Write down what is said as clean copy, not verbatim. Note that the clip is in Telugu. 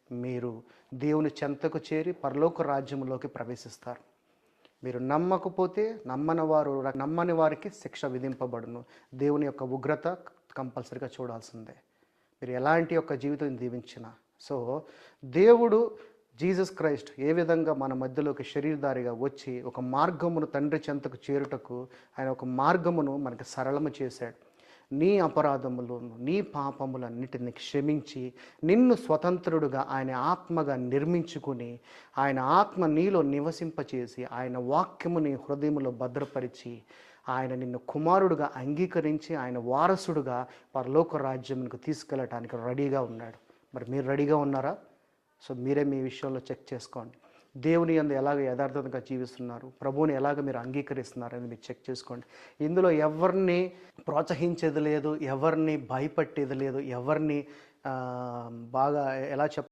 మీరు దేవుని చెంతకు చేరి పరలోక రాజ్యంలోకి ప్రవేశిస్తారు. మీరు నమ్మకపోతే నమ్మని వారికి శిక్ష విధింపబడును. దేవుని యొక్క ఉగ్రత కంపల్సరిగా చూడాల్సిందే, మీరు ఎలాంటి యొక్క జీవితం దీవించినా. సో దేవుడు జీసస్ క్రైస్ట్ ఏ విధంగా మన మధ్యలోకి శరీరధారిగా వచ్చి ఒక మార్గమును తండ్రి చెంతకు చేరుటకు ఆయన ఒక మార్గమును మనకి సరళము చేశాడు. నీ అపరాధములను నీ పాపములన్నిటిని క్షమించి నిన్ను స్వతంత్రుడుగా ఆయన ఆత్మగా నిర్మించుకుని ఆయన ఆత్మ నీలో నివసింపచేసి ఆయన వాక్యము నీ హృదయములో భద్రపరిచి ఆయన నిన్ను కుమారుడుగా అంగీకరించి ఆయన వారసుడుగా పరలోక రాజ్యమునకు తీసుకెళ్ళటానికి రెడీగా ఉన్నాడు. మరి మీరు రెడీగా ఉన్నారా? సో మీరే మీ విషయంలో చెక్ చేసుకోండి. దేవుని యందు ఎలాగ యథార్థంగా జీవిస్తున్నారు, ప్రభువుని ఎలాగ మీరు అంగీకరిస్తున్నారు అని మీరు చెక్ చేసుకోండి. ఇందులో ఎవరిని ప్రోత్సహించేది లేదు, ఎవరిని భయపెట్టేది లేదు, ఎవరిని బాగా ఎలా